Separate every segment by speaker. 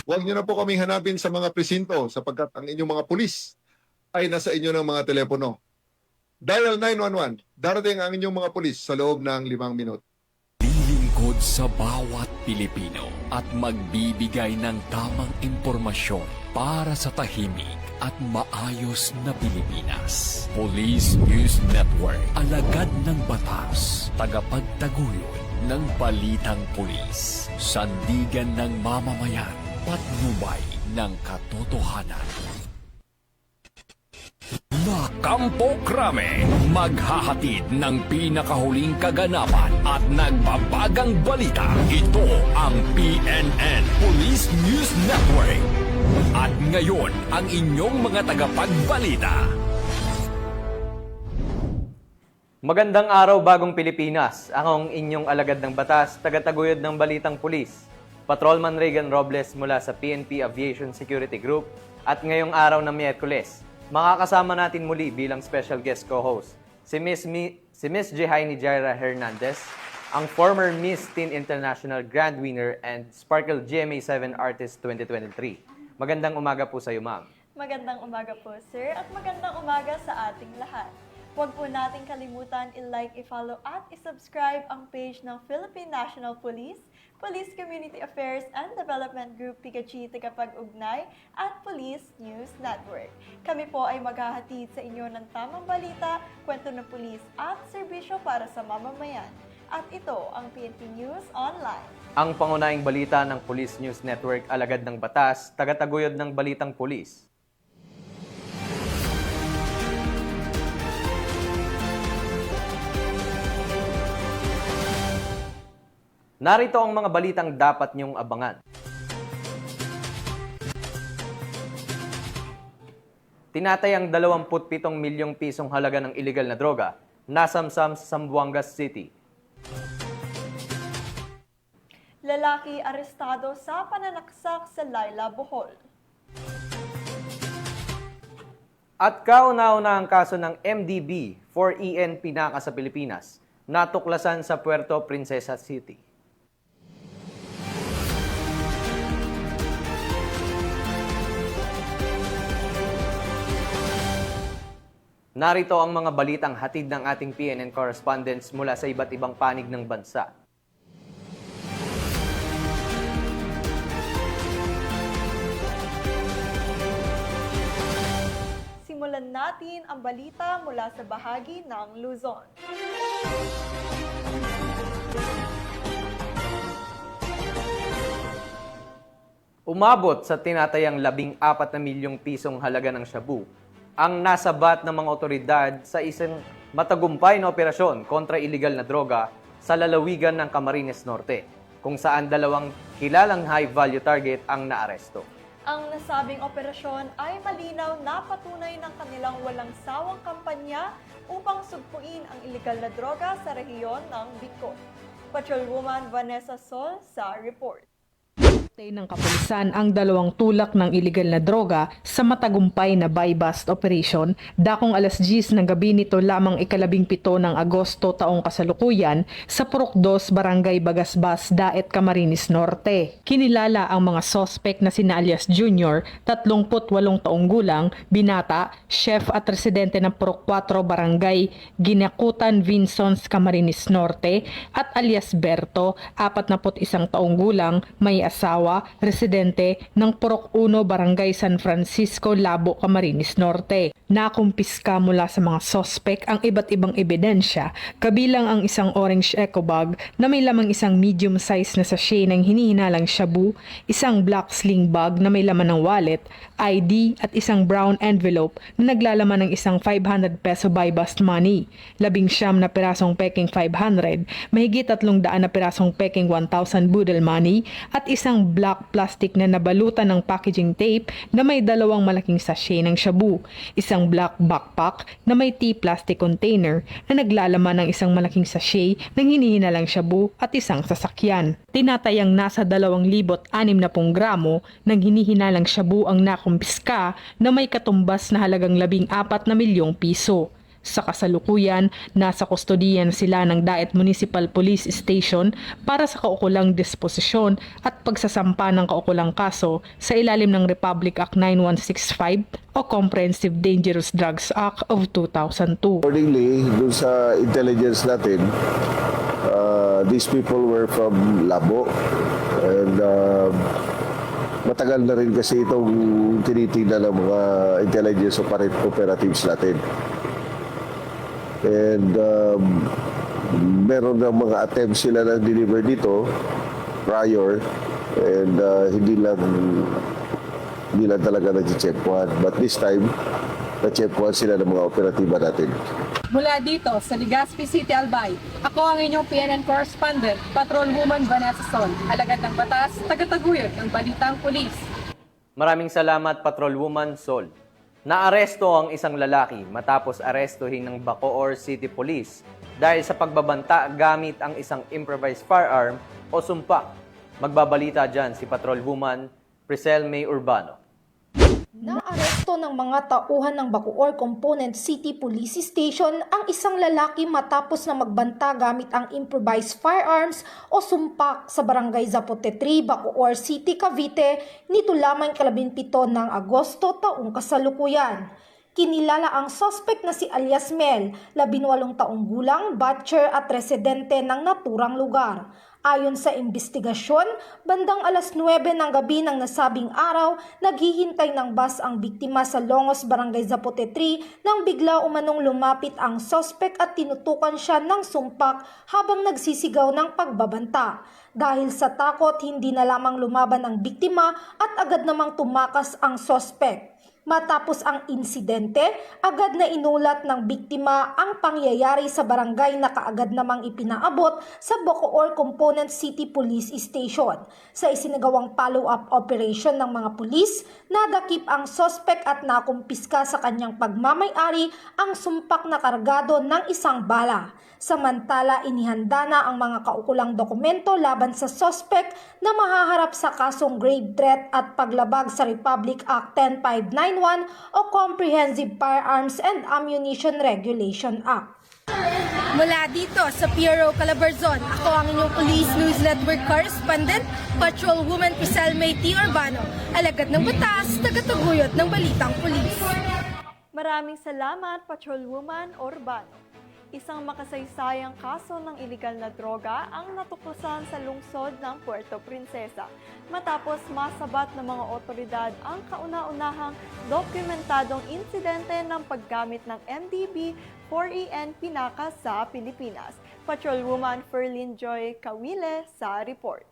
Speaker 1: Huwag niyo na po kaming hanapin sa mga presinto sapagkat ang inyong mga pulis ay nasa inyo ng mga telepono. Dial 911. Darating ang inyong mga pulis sa loob ng 5 minuto.
Speaker 2: Lilingkod sa bawat Pilipino at magbibigay ng tamang impormasyon para sa tahimik at maayos na Pilipinas. Police News Network, alagad ng batas, tagapagtaguyod ng balitang pulis, sandigan ng mamamayan, patnubay ng katotohanan. Nakampo Krame, maghahatid ng pinakahuling kaganapan at nagbabagang balita. Ito ang PNN Police News Network. At ngayon, ang inyong mga tagapagbalita.
Speaker 3: Magandang araw, bagong Pilipinas. Ako ang inyong alagad ng batas, tagataguyod ng balitang pulis. Patrolman Regan Robles mula sa PNP Aviation Security Group. At ngayong araw na Miyerkules, makakasama natin muli bilang special guest co-host si Miss Jehaini Jaira Hernandez, ang former Miss Teen International Grand Winner and Sparkle GMA7 Artist 2023. Magandang umaga po sa iyo, ma'am.
Speaker 4: Magandang umaga po, sir, at magandang umaga sa ating lahat. Huwag po nating kalimutan i-like, i-follow at i-subscribe ang page ng Philippine National Police, Police Community Affairs and Development Group PCAG Tagapag-Ugnay at Police News Network. Kami po ay maghahatid sa inyo ng tamang balita, kwento ng pulis at serbisyo para sa mamamayan. At ito ang PNP News Online.
Speaker 3: Ang pangunahing balita ng Police News Network, alagad ng batas, tagataguyod ng balitang pulis. Narito ang mga balitang dapat niyong abangan. Tinatayang 27 milyong pisong halaga ng iligal na droga nasamsam sa Zamboanga City.
Speaker 4: Lalaki arestado sa pananaksak sa Laila, Bohol.
Speaker 3: At kauna-una ang kaso ng MDB 4EN Pinaka sa Pilipinas, natuklasan sa Puerto Princesa City. Narito ang mga balitang hatid ng ating PNN correspondents mula sa iba't ibang panig ng bansa.
Speaker 4: Simulan natin ang balita mula sa bahagi ng Luzon.
Speaker 3: Umabot sa tinatayang 14 na milyong pisong halaga ng shabu ang nasabat ng mga otoridad sa isang matagumpay na operasyon kontra iligal na droga sa lalawigan ng Camarines Norte, kung saan 2 kilalang high-value target ang naaresto.
Speaker 4: Ang nasabing operasyon ay malinaw na patunay ng kanilang walang sawang kampanya upang sugpuin ang iligal na droga sa rehiyon ng Bicol. Patrolwoman Vanessa Sol sa report.
Speaker 5: Ng kapulisan ang 2 tulak ng iligal na droga sa matagumpay na buy-bust operation dakong 10:00 ng gabi nito lamang 17 ng Agosto taong kasalukuyan sa Purok 2, Barangay Bagasbas, Daet, Camarines Norte. Kinilala ang mga sospek na sina alias Junior, 38 taong gulang, binata, chef at residente ng Purok 4, Barangay Ginakutan, Vinsons, Camarines Norte at alias Berto, 41 taong gulang, may asawa, residente ng Purok 1, Barangay San Francisco, Labo, Camarines Norte. Nakumpiska mula sa mga sospek ang iba't ibang ebidensya, kabilang ang isang orange eco bag na may lamang isang medium size na sachet ng hinihinalang shabu, isang black sling bag na may laman ng wallet, ID at isang brown envelope na naglalaman ng isang 500 peso buy-bust money, 19 na pirasong peking 500, mahigit 300 na pirasong peking 1,000 budel money at isang black plastic na nabalutan ng packaging tape na may 2 malaking sachet ng shabu, isang black backpack na may plastic container na naglalaman ng isang malaking sachet ng hinihinalang shabu at isang sasakyan. Tinatayang nasa 260 gramo ng hinihinalang shabu ang nakumpiska na may katumbas na halagang 14 na milyong piso. Sa kasalukuyan, nasa kustodiyan sila ng Daet Municipal Police Station para sa kaukulang disposisyon at pagsasampa ng kaukulang kaso sa ilalim ng Republic Act 9165 o Comprehensive Dangerous Drugs Act of 2002.
Speaker 6: Accordingly, dun sa intelligence natin, these people were from Labo and matagal na rin kasi itong tinitingnan ng mga intelligence operatives natin. And meron ng mga attempts sila na deliver dito prior and hindi lang talaga nag-check one. But this time, na-check one sila ng mga operatiba natin.
Speaker 7: Mula dito sa Legazpi City, Albay, ako ang inyong PNN correspondent, Patrolwoman Vanessa Sol, alagad ng batas, tagataguyod ng Balitang Pulis.
Speaker 3: Maraming salamat, Patrolwoman Sol. Naaresto ang isang lalaki matapos arestuhin ng Bacoor City Police dahil sa pagbabanta gamit ang isang improvised firearm o sumpak. Magbabalita dyan si Patrolwoman Priscel May Urbano.
Speaker 8: Naaresto ng mga tauhan ng Bacoor Component City Police Station ang isang lalaki matapos na magbanta gamit ang improvised firearms o sumpak sa Barangay Zapote 3, Bacoor City, Cavite nito lamang 17 ng Agosto taong kasalukuyan. Kinilala ang suspect na si alias Mel, 18 taong gulang, butcher at residente ng naturang lugar. Ayon sa investigasyon, bandang alas 9 ng gabi ng nasabing araw, naghihintay ng bus ang biktima sa Longos, Barangay Zapote 3 nang bigla umanong lumapit ang suspect at tinutukan siya ng sumpak habang nagsisigaw ng pagbabanta. Dahil sa takot, hindi na lamang lumaban ang biktima at agad namang tumakas ang suspect. Matapos ang insidente, agad na inulat ng biktima ang pangyayari sa barangay na kaagad namang ipinaabot sa Bacoor Component City Police Station. Sa isinagawang follow-up operation ng mga pulis, nadakip ang suspect at nakumpiska sa kanyang pagmamay-ari ang sumpak na kargado ng isang bala. Samantala, inihanda na ang mga kaukulang dokumento laban sa suspect na mahaharap sa kasong grave threat at paglabag sa Republic Act 10591 o Comprehensive Firearms and Ammunition Regulation Act.
Speaker 9: Mula dito sa PRO Calabarzon, ako ang inyong Police News Network correspondent, Patrolwoman Priscel May T. Urbano, alagad ng batas, tagataguyod ng Balitang Pulis.
Speaker 4: Maraming salamat, Patrolwoman Urbano. Isang makasaysayang kaso ng iligal na droga ang natuklasan sa lungsod ng Puerto Princesa matapos masabat ng mga otoridad ang kauna-unahang dokumentadong insidente ng paggamit ng MDB-4EN Pinaka sa Pilipinas. Patrolwoman Ferlyn Joy Kawile sa report.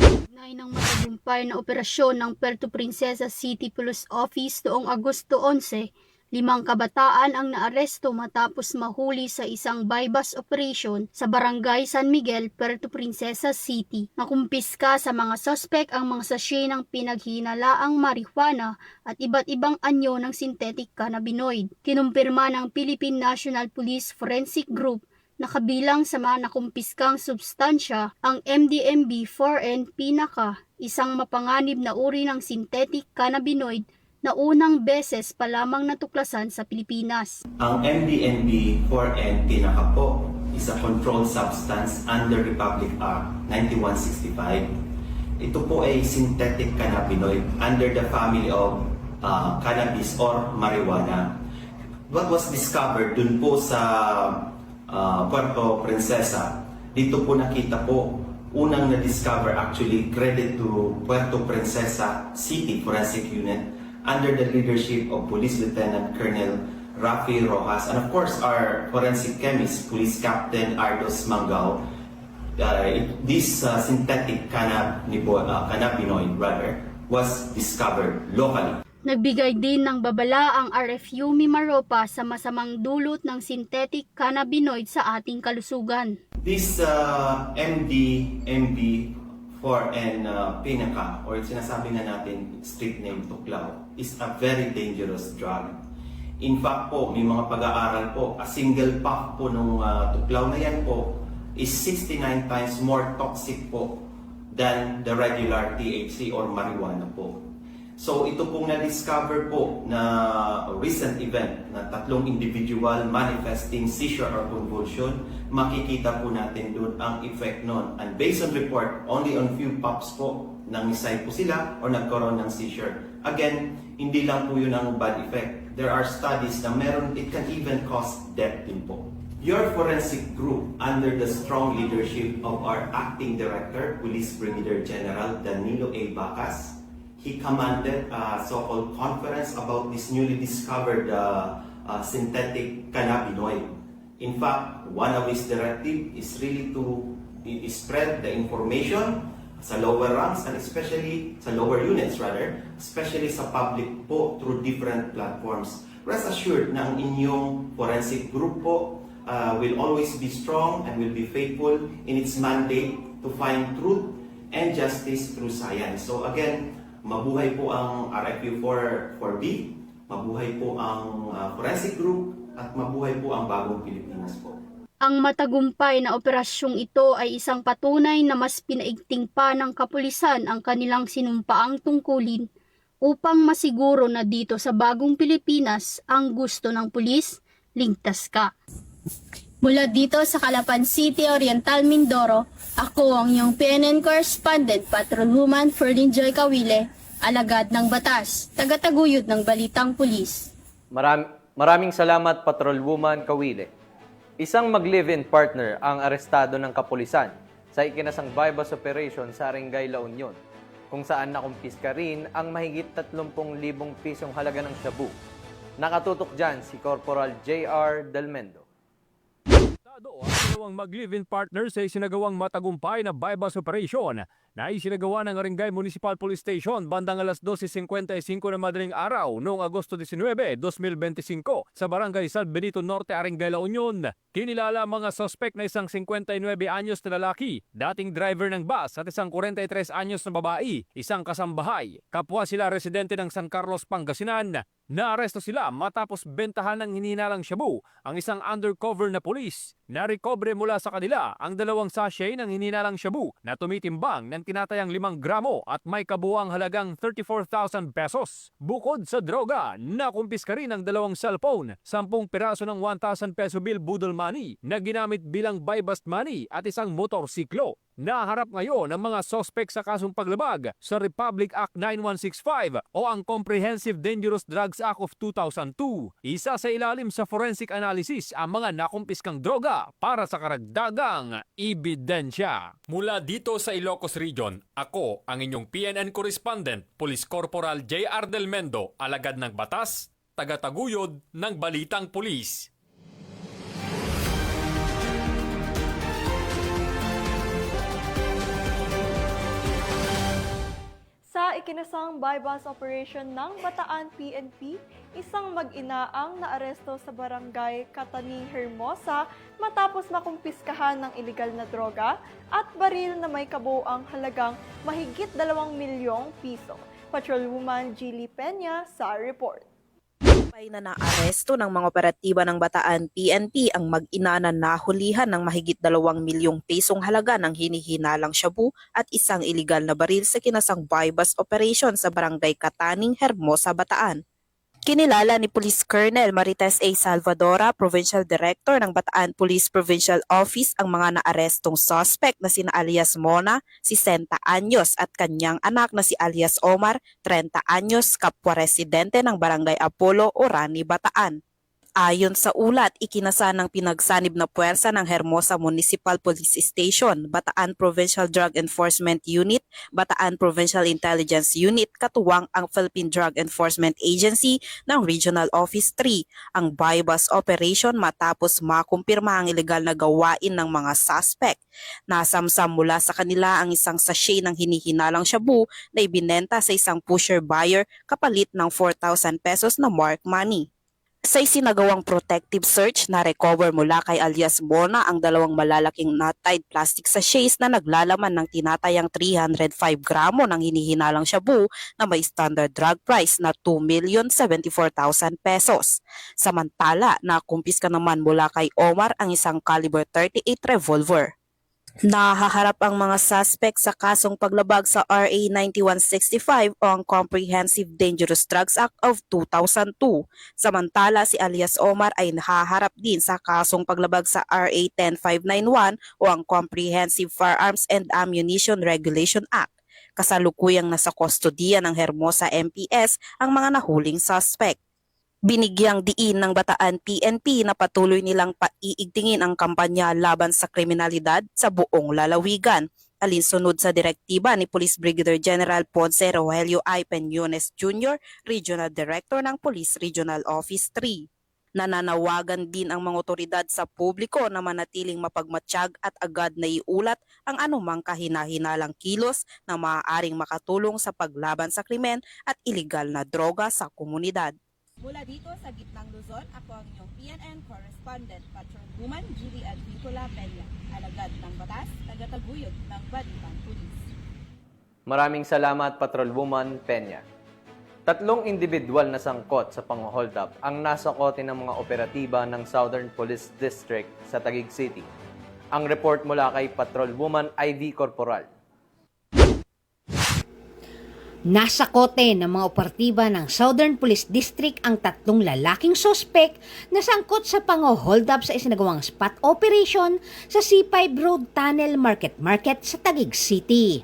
Speaker 10: Ugnay ng matagumpay na operasyon ng Puerto Princesa City Police Office noong Agosto 11, 5 kabataan ang naaresto matapos mahuli sa isang buy-bust operation sa Barangay San Miguel, Puerto Princesa City. Nakumpiska sa mga suspect ang mga sachet ng pinaghinalaang marijuana at iba't ibang anyo ng synthetic cannabinoid. Kinumpirma ng Philippine National Police Forensic Group na kabilang sa mga nakumpiskang substansya ang MDMB-4N Pinaka, isang mapanganib na uri ng synthetic cannabinoid na unang beses pa lamang natuklasan sa Pilipinas.
Speaker 11: Ang MDMB-4N Pinaka po is a controlled substance under Republic Act 9165. Ito po ay synthetic cannabinoid under the family of cannabis or marijuana. What was discovered dun po sa Puerto Princesa, dito po nakita po, unang na-discover actually credit to Puerto Princesa City Forensic Unit under the leadership of Police Lieutenant Colonel Rafi Rojas and of course our forensic chemist, Police Captain Ardos Mangao. This synthetic cannabinoid was discovered locally.
Speaker 10: Nagbigay din ng babala ang RFU Mimaropa sa masamang dulot ng synthetic cannabinoid sa ating kalusugan.
Speaker 11: This MDMB-4N Pinaka, or sinasabi na natin street name Tuklaw, is a very dangerous drug. In fact po, may mga pag-aaral po, a single puff po ng Tuklaw na yan po is 69 times more toxic po than the regular THC or marijuana po. So ito pong na-discover po na recent event na 3 individual manifesting seizure or convulsion, makikita po natin doon ang effect nun. And based on report, only on few pups po nangisay po sila or nagkaroon ng seizure. Again, hindi lang po yun ang bad effect. There are studies na meron, it can even cause death din po. Your forensic group, under the strong leadership of our acting director, Police Brigadier General Danilo A. Bacas, he commanded a so-called conference about this newly discovered synthetic cannabinoid. In fact, one of his directive is really to spread the information sa lower ranks and especially sa lower units rather, especially sa public po through different platforms. Rest assured na ang inyong forensic group po will always be strong and will be faithful in its mandate to find truth and justice through science. So again, mabuhay po ang RFU 4B, mabuhay po ang forensic group, at mabuhay po ang bagong Pilipinas po.
Speaker 10: Ang matagumpay na operasyong ito ay isang patunay na mas pinaigting pa ng kapulisan ang kanilang sinumpaang tungkulin upang masiguro na dito sa bagong Pilipinas ang gusto ng pulis, ligtas ka.
Speaker 9: Mula dito sa Calapan City, Oriental, Mindoro, ako ang iyong PNN correspondent, Patrolwoman Ferlin Joy Cawile, alagad ng batas, tagataguyod ng balitang pulis.
Speaker 3: Maraming salamat, Patrolwoman Kawile. Isang mag-live-in partner ang arestado ng kapulisan sa ikinasang bypass operation sa Arengay, La Union, kung saan nakumpiska rin ang mahigit 30,000 pisong halaga ng shabu. Nakatutok dyan si Corporal J.R. Delmendo.
Speaker 12: Ang dalawang mag-live-in partners ay sinagawang matagumpay na bypass operation na isinagawa ng Arengay Municipal Police Station bandang alas 12:55 ng madaling araw noong Agosto 19, 2025 sa Barangay San Benito Norte, Arengay, La Union. Kinilala ang mga suspect na isang 59 anyos na lalaki, dating driver ng bus, at isang 43 anyos na babae, isang kasambahay. Kapwa sila residente ng San Carlos, Pangasinan. Naaresto sila matapos bentahan ng hinihinalang shabu ang isang undercover na pulis. Narekobre mula sa kanila ang 2 sachet ng hinihinalang shabu na tumitimbang ng tinatayang 5 gramo at may kabuuang halagang 34,000 pesos. Bukod sa droga, nakumpiska rin ang 2 cellphone, 10 piraso ng 1,000 peso bill budol money na ginamit bilang buy-bust money at isang motorsiklo. Naharap ngayon ang mga sospek sa kasong paglabag sa Republic Act 9165 o ang Comprehensive Dangerous Drugs Act of 2002. Isa sa ilalim sa forensic analysis ang mga nakumpiskang droga para sa karagdagang ebidensya. Mula dito sa Ilocos Region, ako ang inyong PNN correspondent, Police Corporal J.R. Delmendo, alagad ng batas, tagataguyod ng Balitang Pulis.
Speaker 4: Sa ikinasang bypass operation ng Bataan PNP, isang mag-ina ang naaresto sa barangay Katani, Hermosa matapos makumpiskahan ng iligal na droga at baril na may kabuuang halagang mahigit 2 milyong piso. Patrolwoman Gilly Peña sa report.
Speaker 13: Na naaresto ng mga operatiba ng Bataan PNP ang mag-ina na nahulihan ng mahigit 2 milyong pesong halaga ng hinihinalang shabu at isang iligal na baril sa kinasang bypass operation sa barangay Kataning, Hermosa, Bataan. Kinilala ni Police Colonel Marites A. Salvadora, Provincial Director ng Bataan Police Provincial Office, ang mga naarestong suspect na sina alias Mona, 60 anyos, at kanyang anak na si alias Omar, 30 anyos, kapwa residente ng Barangay Apollo, Orani, Bataan. Ayon sa ulat, ikinasa ng pinagsanib na puwersa ng Hermosa Municipal Police Station, Bataan Provincial Drug Enforcement Unit, Bataan Provincial Intelligence Unit, katuwang ang Philippine Drug Enforcement Agency ng Regional Office 3, ang bypass operation matapos makumpirma ang ilegal na gawain ng mga suspect. Nasamsam mula sa kanila ang isang sachet ng hinihinalang shabu na ibinenta sa isang pusher buyer kapalit ng 4,000 pesos na mark money. Sa isinagawang protective search, na-recover mula kay alias Mona ang 2 malalaking knot-tied plastic sachets na naglalaman ng tinatayang 305 gramo ng hinihinalang shabu na may standard drug price na 2,074,000 pesos. Samantala, nakumpiska naman mula kay Omar ang isang caliber 38 revolver. Nahaharap ang mga suspect sa kasong paglabag sa RA 9165 o ang Comprehensive Dangerous Drugs Act of 2002. Samantala si alias Omar ay nahaharap din sa kasong paglabag sa RA 10591 o ang Comprehensive Firearms and Ammunition Regulation Act. Kasalukuyang nasa kustodiya ng Hermosa MPS ang mga nahuling suspect. Binigyang diin ng Bataan PNP na patuloy nilang paiigtingin ang kampanya laban sa kriminalidad sa buong lalawigan, alinsunod sa direktiba ni Police Brigadier General Ponce Rogelio I. Peñones Jr., Regional Director ng Police Regional Office 3. Nananawagan din ang mga otoridad sa publiko na manatiling mapagmatsyag at agad na iulat ang anumang kahina-hinalang kilos na maaaring makatulong sa paglaban sa krimen at iligal na droga sa komunidad. Mula dito sa Gitnang Luzon, ako ang inyong PNN correspondent, Patrolwoman Julie Advicola Peña, alagad ng batas, tagataguyod ng Balitang Pulis.
Speaker 3: Maraming salamat, Patrolwoman Peña. 3 individual na sangkot sa pang-hold up ang nasa kote ng mga operatiba ng Southern Police District sa Taguig City. Ang report mula kay Patrolwoman Ivy Corporal.
Speaker 14: Nasa kote ng mga operatiba ng Southern Police District ang 3 lalaking sospek na sangkot sa pang-hold up sa isinagawang spot operation sa C5 Road Tunnel Market sa Taguig City.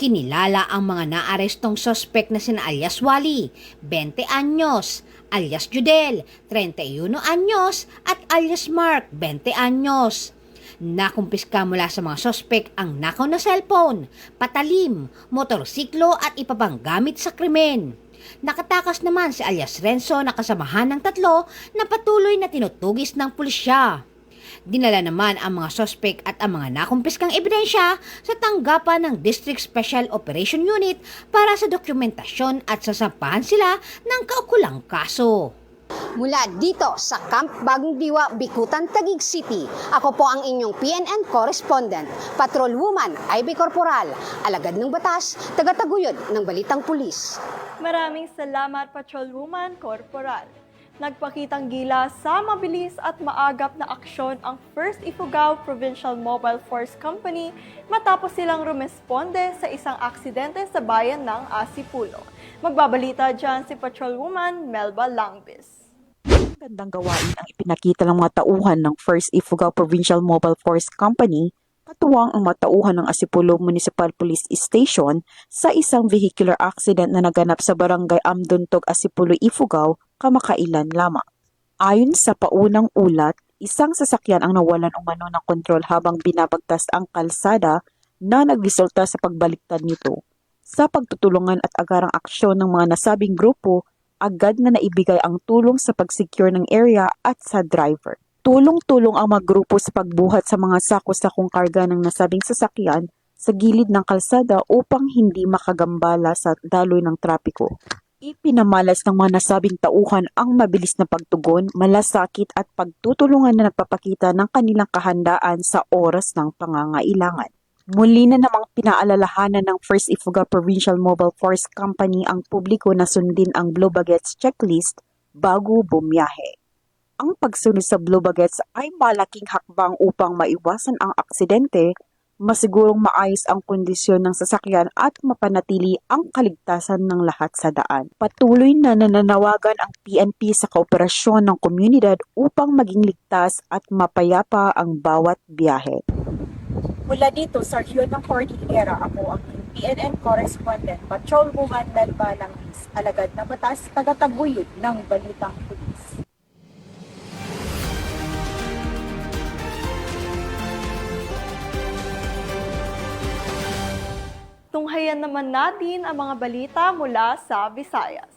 Speaker 14: Kinilala ang mga naarestong sospek na sina alias Wally, 20 anyos, alias Judel, 31 anyos at alias Mark, 20 anyos. Nakumpiska mula sa mga sospek ang nakaw na cellphone, patalim, motorsiklo at iba pang gamit sa krimen. Nakatakas naman si alias Renzo na kasamahan ng 3 na patuloy na tinutugis ng pulisya. Dinala naman ang mga sospek at ang mga nakumpiskang ebidensya sa tanggapan ng District Special Operation Unit para sa dokumentasyon at sasampahan sila ng kaukulang kaso.
Speaker 15: Mula dito sa Camp Bagong Diwa, Bikutan, Taguig City, ako po ang inyong PNN correspondent, Patrolwoman Ivy Corporal, alagad ng batas, tagataguyod ng Balitang Pulis.
Speaker 4: Maraming salamat, Patrolwoman Corporal. Nagpakitang gila sa mabilis at maagap na aksyon ang 1st Ifugao Provincial Mobile Force Company matapos silang rumesponde sa isang aksidente sa bayan ng Asipulo. Magbabalita dyan si Patrolwoman Melba Langbis.
Speaker 13: Magandang gawain ang ipinakita ng mga tauhan ng 1st Ifugao Provincial Mobile Force Company, katuwang ang mga tauhan ng Asipulo Municipal Police Station sa isang vehicular accident na naganap sa barangay Amduntog, Asipulo, Ifugao, kamakailan lamang. Ayon sa paunang ulat, isang sasakyan ang nawalan umano ng kontrol habang binabagtas ang kalsada na nagresulta sa pagbaliktad nito. Sa pagtutulungan at agarang aksyon ng mga nasabing grupo, agad na naibigay ang tulong sa pag-secure ng area at sa driver. Tulong-tulong ang mga grupo sa pagbuhat sa mga sako-sakong karga ng nasabing sasakyan sa gilid ng kalsada upang hindi makagambala sa daloy ng trapiko. Ipinamalas ng mga nasabing tauhan ang mabilis na pagtugon, malasakit at pagtutulungan na nagpapakita ng kanilang kahandaan sa oras ng pangangailangan. Muli na namang pinaalalahanan ng 1st Ifugao Provincial Mobile Force Company ang publiko na sundin ang Blue Baguettes checklist bago bumiyahe. Ang pagsunod sa Blue Baguettes ay malaking hakbang upang maiwasan ang aksidente, masigurong maayos ang kondisyon ng sasakyan at mapanatili ang kaligtasan ng lahat sa daan. Patuloy na nananawagan ang PNP sa kooperasyon ng komunidad upang maging ligtas at mapayapa ang bawat biyahe.
Speaker 16: Mula dito sa rehiyon ng Cordillera, ako ang PNN correspondent, Patrolwoman Melba Langbis, alagad na batas, tagataguyod ng Balitang Pulis.
Speaker 4: Tunghayan naman natin ang mga balita mula sa Visayas.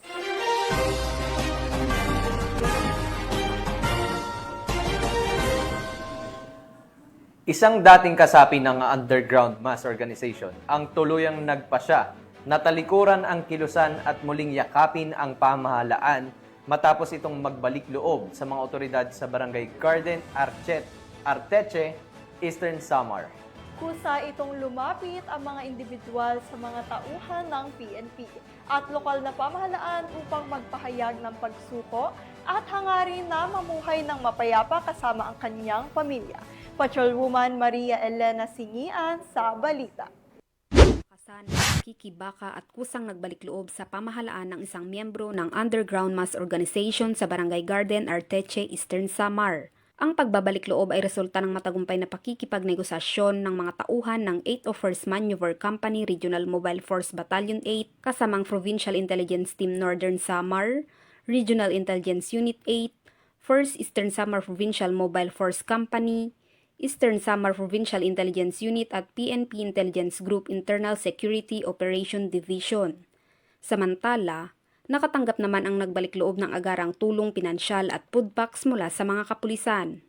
Speaker 3: Isang dating kasapi ng underground mass organization ang tuluyang nagpasya na talikuran ang kilusan at muling yakapin ang pamahalaan matapos itong magbalik loob sa mga otoridad sa Barangay Garden Arteche, Eastern Samar.
Speaker 4: Kusa itong lumapit ang mga individual sa mga tauhan ng PNP at lokal na pamahalaan upang magpahayag ng pagsuko at hangarin na mamuhay ng mapayapa kasama ang kanyang pamilya. Patrolwoman Maria Elena Singian sa balita.
Speaker 17: Kasan, nakikibaka at kusang nagbalik loob sa pamahalaan ng isang miyembro ng underground mass organization sa Barangay Garden, Arteche, Eastern Samar. Ang pagbabalik loob ay resulta ng matagumpay na pakikipagnegosasyon ng mga tauhan ng 801st Maneuver Company Regional Mobile Force Battalion 8 kasamang Provincial Intelligence Team Northern Samar, Regional Intelligence Unit 8, 1st Eastern Samar Provincial Mobile Force Company, Eastern Samar Provincial Intelligence Unit at PNP Intelligence Group Internal Security Operation Division. Samantala, nakatanggap naman ang nagbalik loob ng agarang tulong pinansyal at food packs mula sa mga kapulisan.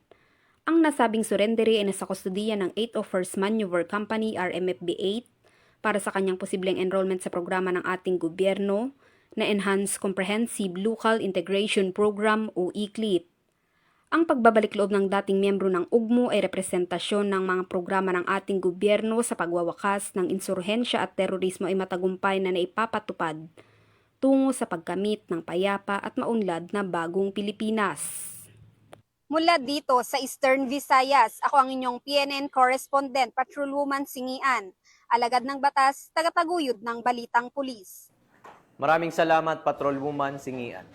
Speaker 17: Ang nasabing surrendere ay nasa kustudiya ng 801st Maneuver Company RMFB 8 para sa kanyang posibleng enrollment sa programa ng ating gobyerno na Enhanced Comprehensive Local Integration Program o ECLIP. Ang pagbabalik loob ng dating miyembro ng UGMO ay representasyon ng mga programa ng ating gobyerno sa pagwawakas ng insurhensya at terorismo ay matagumpay na naipapatupad tungo sa pagkamit ng payapa at maunlad na bagong Pilipinas.
Speaker 15: Mula dito sa Eastern Visayas, ako ang inyong PNN correspondent, Patrolwoman Singian, alagad ng batas, tagataguyod ng balitang pulis.
Speaker 3: Maraming salamat, Patrolwoman Singian.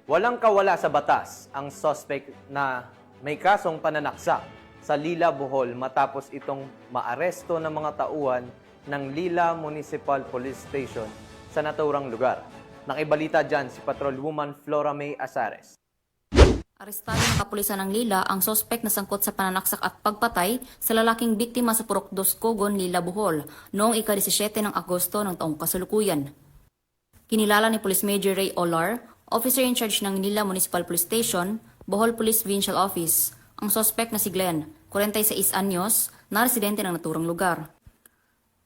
Speaker 3: Walang kawala sa batas ang suspect na may kasong pananaksak sa Lila, Bohol matapos itong maaresto ng mga tauhan ng Lila Municipal Police Station sa naturang lugar. Nakibalita dyan si Patrolwoman Flora May Azares.
Speaker 18: Arestado ng kapulisan ng Lila ang sospek na sangkot sa pananaksak at pagpatay sa lalaking biktima sa Purok 2 Cogon, Lila, Bohol noong ika-17 ng Agosto ng taong kasalukuyan. Kinilala ni Police Major Ray Olar, officer in charge ng Lila Municipal Police Station, Bohol Police Provincial Office, ang sospek na si Glenn, 46 anyos, na residente ng naturang lugar.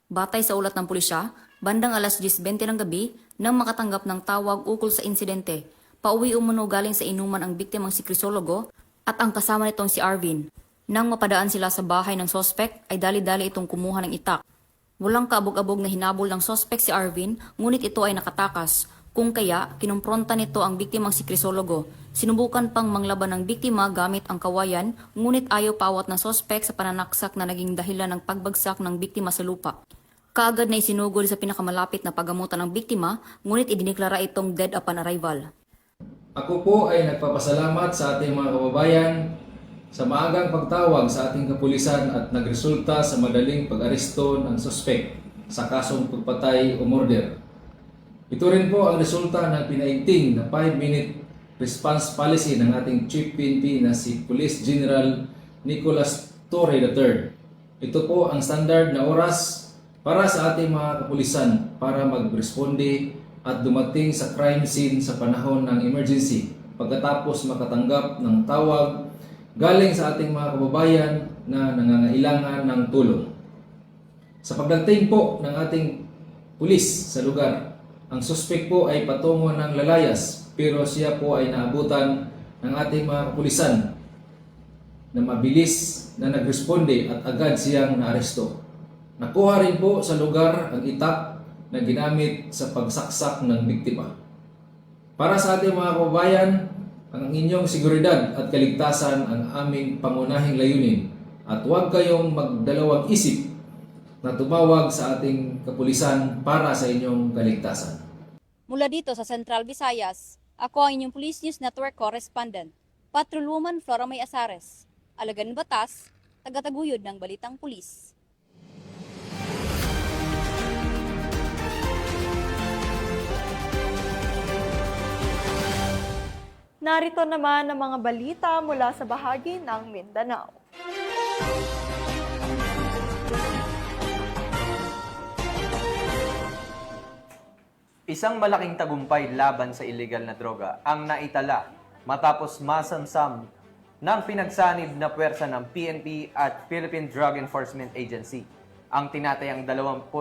Speaker 18: Batay sa ulat ng pulisya, bandang alas 10:20 ng gabi nang makatanggap ng tawag ukol sa insidente, pauwi umano galing sa inuman ang biktimang si Crisologo at ang kasama nitong si Arvin. Nang mapadaan sila sa bahay ng sospek ay dali-dali itong kumuha ng itak. Walang kaabog-abog na hinabol ng sospek si Arvin, ngunit ito ay nakatakas. Kung kaya, kinumpronta nito ang biktimang si Crisologo. Sinubukan pang manglaban ng biktima gamit ang kawayan, ngunit ayaw pawat ng sospek sa pananaksak na naging dahilan ng pagbagsak ng biktima sa lupa. Kaagad na isinugol sa pinakamalapit na paggamutan ng biktima, ngunit idiniklara itong dead upon arrival.
Speaker 19: Ako po ay nagpapasalamat sa ating mga kababayan sa maagang pagtawag sa ating kapulisan at nagresulta sa madaling pag-aresto ng suspect sa kasong pagpatay o murder. Ito rin po ang resulta ng pinaigting na 5-minute response policy ng ating Chief PNP na si Police General Nicolas Torre III. Ito po ang standard na oras para sa ating mga kapulisan para mag-responde at dumating sa crime scene sa panahon ng emergency pagkatapos makatanggap ng tawag galing sa ating mga kababayan na nangangailangan ng tulong. Sa pagdating po ng ating pulis sa lugar, ang suspect po ay patungo ng lalayas pero siya po ay naabutan ng ating mga kapulisan na mabilis na nagresponde at agad siyang naaresto. Nakuha rin po sa lugar ang itak na ginamit sa pagsaksak ng biktima. Para sa ating mga kababayan, ang inyong seguridad at kaligtasan ang aming pangunahing layunin at huwag kayong magdalawang isip na tumawag sa ating kapulisan para sa inyong kaligtasan.
Speaker 18: Mula dito sa Central Visayas, ako ang inyong Police News Network correspondent, Patrolwoman Flora May Azares, alagad ng batas, tagataguyod ng balitang pulis.
Speaker 4: Narito naman ang mga balita mula sa bahagi ng Mindanao.
Speaker 3: Isang malaking tagumpay laban sa illegal na droga ang naitala matapos masamsam ng pinagsanib na puwersa ng PNP at Philippine Drug Enforcement Agency ang tinatayang 27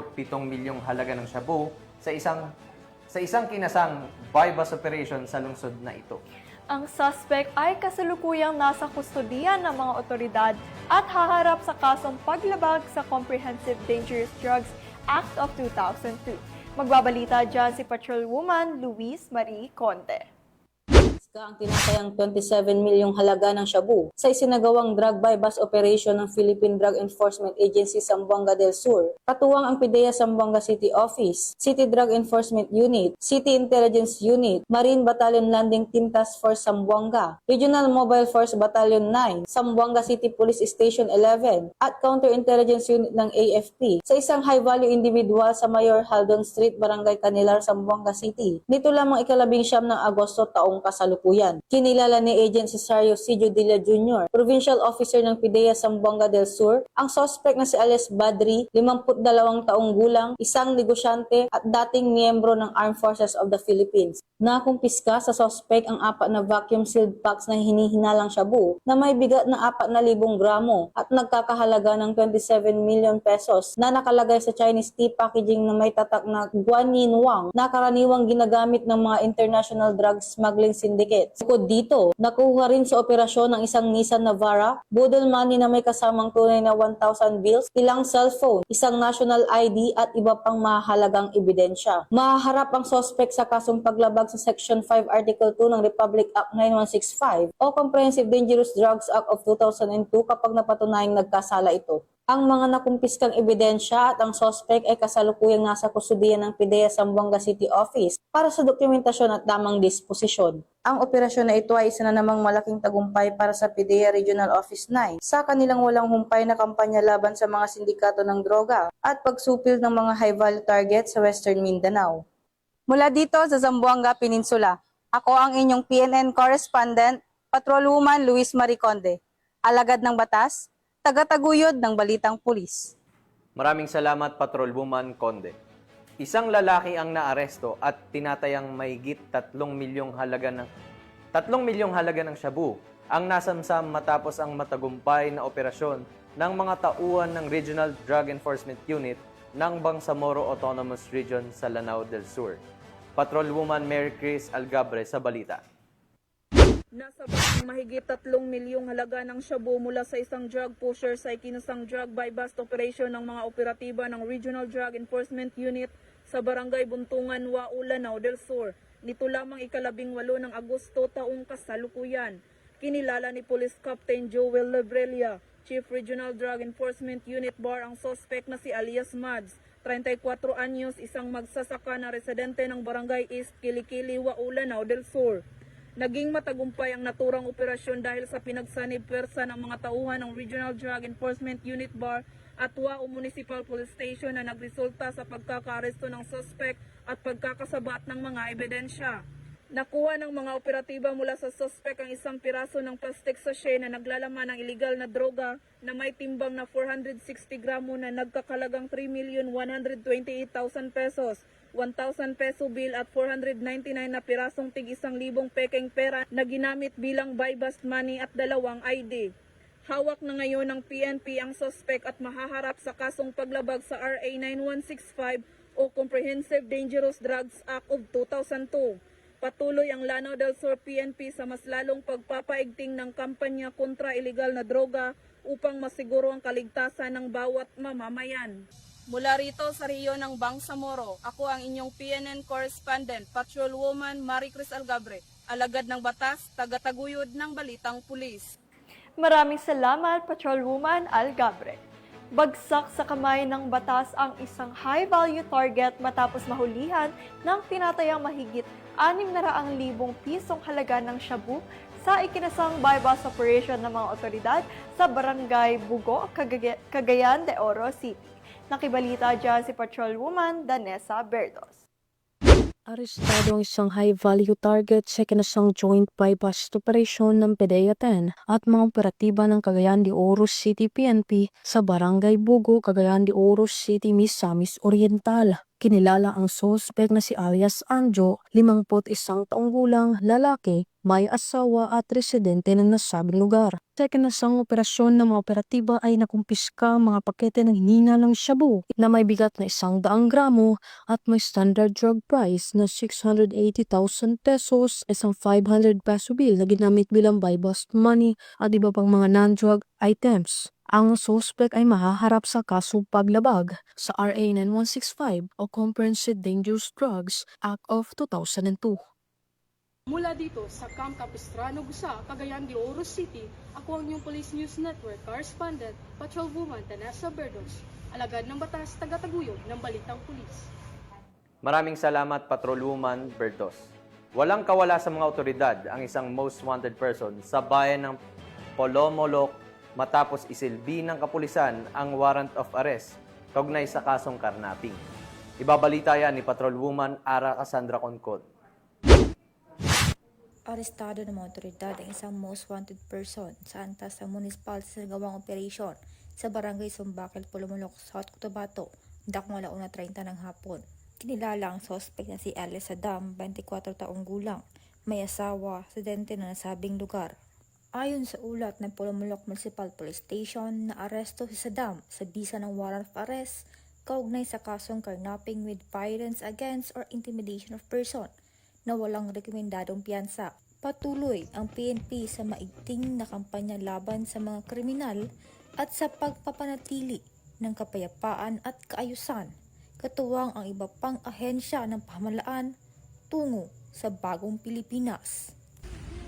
Speaker 3: milyong halaga ng shabu sa isang kinasang bypass operation sa lungsod na ito.
Speaker 4: Ang suspect ay kasalukuyang nasa kustodiyan ng mga otoridad at haharap sa kasong paglabag sa Comprehensive Dangerous Drugs Act of 2002. Magbabalita dyan si Patrolwoman Luis Marie Conte.
Speaker 20: ang tinatayang 27 milyong halaga ng shabu sa isinagawang drug buy-bust operation ng Philippine Drug Enforcement Agency Zamboanga del Sur. Katuwang ang PIDEA Zamboanga City Office, City Drug Enforcement Unit, City Intelligence Unit, Marine Battalion Landing Team Task Force Zamboanga, Regional Mobile Force Battalion 9, Zamboanga City Police Station 11, at Counterintelligence Unit ng AFP sa isang high-value individual sa Mayor Haldon Street, Barangay Canilar, Zamboanga City. Nito lamang ika-19 ng Agosto taong kasalukuyan. Kinilala ni Agent Cesario C. Judilla Jr., Provincial Officer ng PIDEA Zamboanga del Sur, ang suspect na si alias Badri, 52 taong gulang, isang negosyante at dating miyembro ng Armed Forces of the Philippines. Nakumpiska sa suspect ang 4 na vacuum-sealed packs na hinihinalang shabu na may bigat na 4,000 gramo at nagkakahalaga ng 27 million pesos na nakalagay sa Chinese tea packaging na may tatak na Guanyin Wang na karaniwang ginagamit ng mga international drug smuggling syndicates. Bukod dito, nakuha rin sa operasyon ng isang Nissan Navara, budol money na may kasamang tunay na 1,000 bills, ilang cellphone, isang national ID at iba pang mahalagang ebidensya. Mahaharap ang suspect sa kasong paglabag sa Section 5 Article 2 ng Republic Act 9165 o Comprehensive Dangerous Drugs Act of 2002 kapag napatunayang nagkasala ito. Ang mga nakumpiskang ebidensya at ang suspect ay kasalukuyang nasa kustudiya ng PIDEA Zamboanga City Office para sa dokumentasyon at tamang disposisyon. Ang operasyon na ito ay isa na namang malaking tagumpay para sa PIDEA Regional Office 9 sa kanilang walang humpay na kampanya laban sa mga sindikato ng droga at pagsupil ng mga high-value target sa Western Mindanao. Mula dito sa Zamboanga Peninsula, ako ang inyong PNN correspondent, Patrolwoman Luis Mariconde. Alagad ng batas, tagataguyod ng balitang pulis.
Speaker 3: Maraming salamat, Patrolwoman Conde. Isang lalaki ang naaresto at tinatayang mahigit 3 milyong halaga ng shabu ang nasamsam matapos ang matagumpay na operasyon ng mga tauhan ng Regional Drug Enforcement Unit ng Bangsamoro Autonomous Region sa Lanao del Sur. Patrolwoman Mary Chris Algabre sa balita.
Speaker 21: Nasabak ang mahigit 3 milyong halaga ng shabu mula sa isang drug pusher sa ikinasang drug buy-bust operation ng mga operatiba ng Regional Drug Enforcement Unit sa Barangay Buntungan, Wao, Lanao del Sur. Nito lamang ika-18 ng Agosto taong kasalukuyan. Kinilala ni Police Captain Joel Lebrelia, Chief Regional Drug Enforcement Unit BAR, ang suspect na si alias Mads, 34 anyos, isang magsasaka na residente ng Barangay East, Kilikili, Wao, Lanao del Sur. Naging matagumpay ang naturang operasyon dahil sa pinagsanib pwersa ng mga tauhan ng Regional Drug Enforcement Unit BAR at Wao Municipal Police Station na nagresulta sa pagkakaaresto ng suspect at pagkakasabat ng mga ebidensya. Nakuha ng mga operatiba mula sa suspect ang isang piraso ng plastic sachet na naglalaman ng illegal na droga na may timbang na 460 gramo na nagkakalagang 3,128,000 pesos, 1,000 peso bill at 499 na pirasong tig 1,000 pekeng pera na ginamit bilang buy-bust money at 2 ID. Hawak na ngayon ng PNP ang suspect at mahaharap sa kasong paglabag sa RA 9165 o Comprehensive Dangerous Drugs Act of 2002. Patuloy ang Lanao del Sur PNP sa mas lalong pagpapaigting ng kampanya kontra iligal na droga upang masiguro ang kaligtasan ng bawat mamamayan. Mula rito sa Rio ng Bangsamoro, ako ang inyong PNN correspondent, Patrolwoman Mary Chris Algabre, alagad ng batas, tagataguyod ng balitang pulis.
Speaker 4: Maraming salamat, Patrolwoman Algabre. Bagsak sa kamay ng batas ang isang high-value target matapos mahulihan ng tinatayang mahigit 600,000 pisong halaga ng shabu sa ikinasang buy-bust operation ng mga otoridad sa Barangay Bugo, Cagayan de Oro City. Nakibalita dyan si Patrolwoman Danessa Berdos.
Speaker 22: Arestado ang isang high-value target sa ikinasang joint buy-bust operation ng PIDEA 10 at mga operatiba ng Cagayan de Oro City PNP sa Barangay Bugo, Cagayan de Oro City, Misamis Oriental. Kinilala ang suspect na si alias Anjo, 51 taong gulang, lalaki, may asawa at residente ng nasabing lugar. Sa ikinasang operasyon ng mga operatiba ay nakumpiska ang mga pakete ng hinihinalang shabu na may bigat na 100 gramo at may standard drug price na 680,000 pesos, isang 500 peso bill na ginamit bilang buy-bust money at iba pang mga non-drug items. Ang suspect ay mahaharap sa kasong paglabag sa RA 9165 o Comprehensive Dangerous Drugs Act of 2002.
Speaker 7: Mula dito sa Camp Capistrano, Gusa, Cagayan de Oro City, ako ang inyong Police News Network correspondent, Patrolwoman Vanessa Berdos, alagad ng batas, tagataguyod ng balitang pulis.
Speaker 3: Maraming salamat, Patrolwoman Bertos. Walang kawala sa mga otoridad ang isang most wanted person sa bayan ng Polomolok matapos isilbi ng kapulisan ang warrant of arrest kaugnay sa kasong karnaping. Ibabalita yan ni Patrolwoman Ara Cassandra Concon.
Speaker 1: Arestado ng mga otoridad ang isang most wanted person sa antas ng municipal sa gawang operasyon sa barangay Sumbakil, Polomolok, South Cotabato, dakong 1:30 ng hapon. Kinilala ang suspect na si Alice Saddam, 24 taong gulang, may asawa, residente na nasabing lugar. Ayon sa ulat ng Polomolok Municipal Police Station, naaresto si Saddam sa bisa ng warrant of arrest kaugnay sa kasong carnapping with violence against or intimidation of person na walang rekomendadong piyansa. Patuloy ang PNP sa maigting na kampanya laban sa mga kriminal at sa pagpapanatili ng kapayapaan at kaayusan, katuwang ang iba pang ahensya ng pamahalaan tungo sa bagong Pilipinas.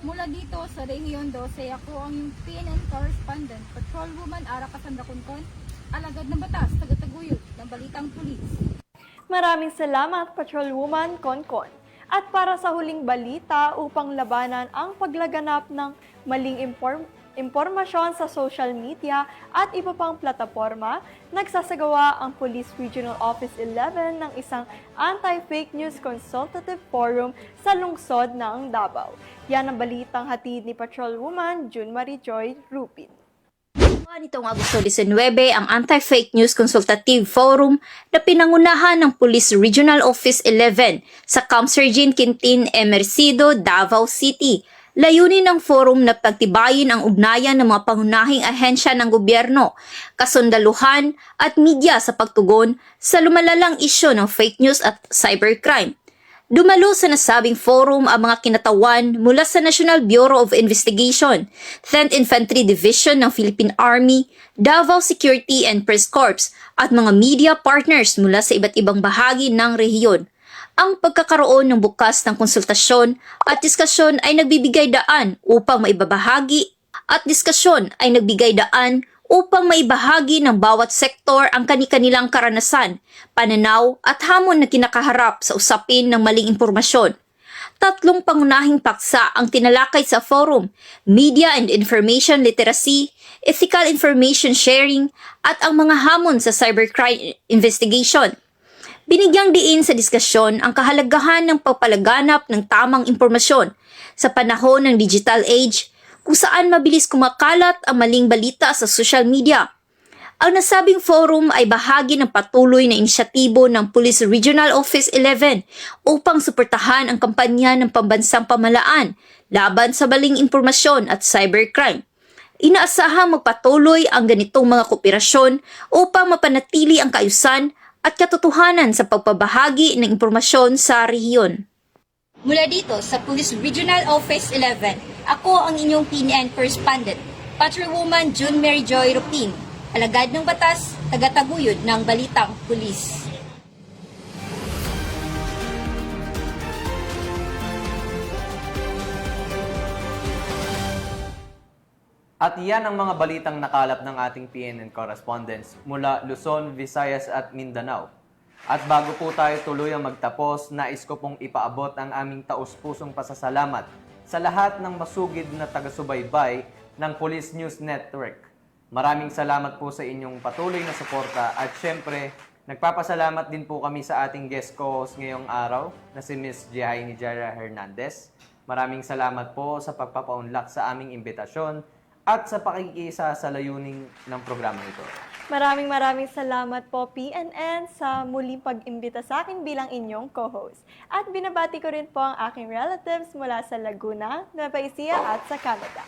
Speaker 2: Mula dito sa Rehiyon 12, ako ang yung PNN correspondent, Patrolwoman Ara Cassandra Concon, alagad ng batas, tagataguyod ng balitang pulis.
Speaker 4: Maraming salamat, Patrolwoman Concon. At para sa huling balita upang labanan ang paglaganap ng maling impormasyon sa social media at iba pang plataforma, nagsasagawa ang Police Regional Office 11 ng isang anti-fake news consultative forum sa lungsod ng Davao. Yan ang balitang hatid ni Patrolwoman June Marie Joy Rupin.
Speaker 23: Nitong Agosto 19, ang Anti-Fake News Consultative Forum na pinangunahan ng Police Regional Office 11 sa Camp Sergeant Quintin Emercido, Davao City. Layunin ng forum na pagtibayin ang ugnayan ng mga pangunahing ahensya ng gobyerno, kasundaluhan at media sa pagtugon sa lumalalang isyu ng fake news at cybercrime. Dumalo sa nasabing forum ang mga kinatawan mula sa National Bureau of Investigation, 10th Infantry Division ng Philippine Army, Davao Security and Press Corps at mga media partners mula sa iba't ibang bahagi ng rehiyon. Ang pagkakaroon ng bukas ng konsultasyon at diskusyon ay nagbibigay daan upang maibabahagi upang maibahagi ng bawat sektor ang kani-kanilang karanasan, pananaw at hamon na kinakaharap sa usapin ng maling impormasyon. 3 pangunahing paksa ang tinalakay sa forum: media and information literacy, ethical information sharing, at ang mga hamon sa cybercrime investigation. Binigyang diin sa diskusyon ang kahalagahan ng pagpalaganap ng tamang impormasyon sa panahon ng digital age, kung saan mabilis kumakalat ang maling balita sa social media. Ang nasabing forum ay bahagi ng patuloy na inisyatibo ng Police Regional Office 11 upang suportahan ang kampanya ng pambansang pamahalaan laban sa maling impormasyon at cybercrime. Inaasahang magpatuloy ang ganitong mga kooperasyon upang mapanatili ang kaayusan at katotohanan sa pagpabahagi ng impormasyon sa rehiyon. Mula dito sa Police Regional Office 11, ako ang inyong PNN correspondent, Patrolwoman June Mary Joy Rupin, alagad ng batas, tagataguyod ng balitang pulis.
Speaker 3: At yan ang mga balitang nakalap ng ating PNN correspondents mula Luzon, Visayas at Mindanao. At bago po tayo tuluyang magtapos, nais ko pong ipaabot ang aming taus-pusong pasasalamat sa lahat ng masugid na taga-subaybay ng Police News Network. Maraming salamat po sa inyong patuloy na suporta at syempre, nagpapasalamat din po kami sa ating guest co-host ngayong araw na si Ms. Jihaini Jara Hernandez. Maraming salamat po sa pagpapaunlak sa aming imbitasyon at sa pakikisa sa layunin ng programa ito.
Speaker 4: Maraming salamat po PNN sa muling pag-imbita sa akin bilang inyong co-host. At binabati ko rin po ang aking relatives mula sa Laguna, Nueva Ecija at sa Canada.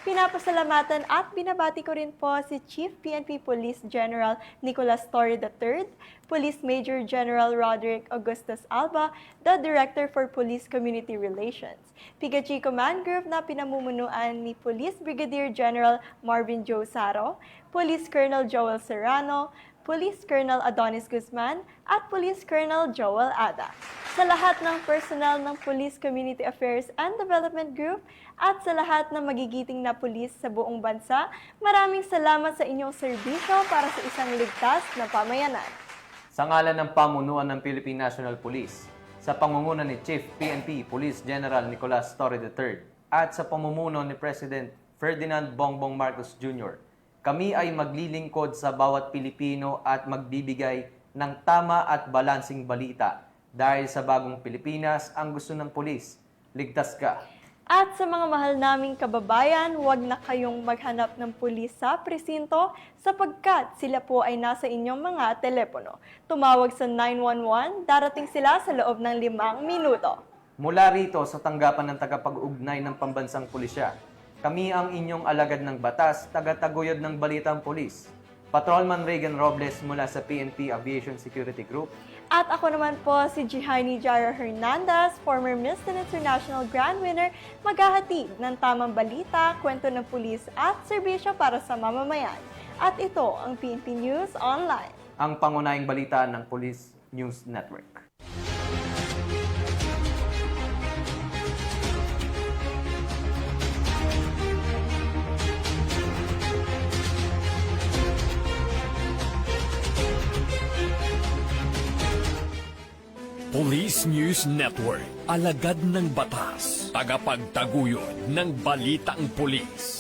Speaker 4: Pinapasalamatan at binabati ko rin po si Chief PNP Police General Nicolas Torre III, Police Major General Roderick Augustus Alba, the Director for Police Community Relations, Pigachi Command Group na pinamumunuan ni Police Brigadier General Marvin Joe Saro, Police Colonel Joel Serrano, Police Colonel Adonis Guzman at Police Colonel Joel Ada. Sa lahat ng personnel ng Police Community Affairs and Development Group at sa lahat ng magigiting na pulis sa buong bansa, maraming salamat sa inyong serbisyo para sa isang ligtas na pamayanan.
Speaker 3: Sa ngalan ng pamunuan ng Philippine National Police, sa pangunguna ni Chief PNP Police General Nicolas Torre III at sa pamumuno ni President Ferdinand Bongbong Marcos Jr., kami ay maglilingkod sa bawat Pilipino at magbibigay ng tama at balansing balita dahil sa bagong Pilipinas ang gusto ng pulis. Ligtas ka.
Speaker 4: At sa mga mahal naming kababayan, huwag na kayong maghanap ng pulis sa presinto sapagkat sila po ay nasa inyong mga telepono. Tumawag sa 911, darating sila sa loob ng 5 minuto.
Speaker 3: Mula rito sa tanggapan ng tagapag-ugnay ng pambansang pulisya, kami ang inyong alagad ng batas, tagataguyod ng balitang pulis. Patrolman Regan Robles mula sa PNP Aviation Security Group.
Speaker 4: At ako naman po si Jihaini Jara Hernandez, former Miss International Grand Winner, maghahatid ng tamang balita, kwento ng pulis at serbisyo para sa mamamayan. At ito ang PNP News Online.
Speaker 3: Ang pangunahing balita ng Police News Network.
Speaker 12: Police News Network, alagad ng batas, tagapagtaguyod ng balitang pulis.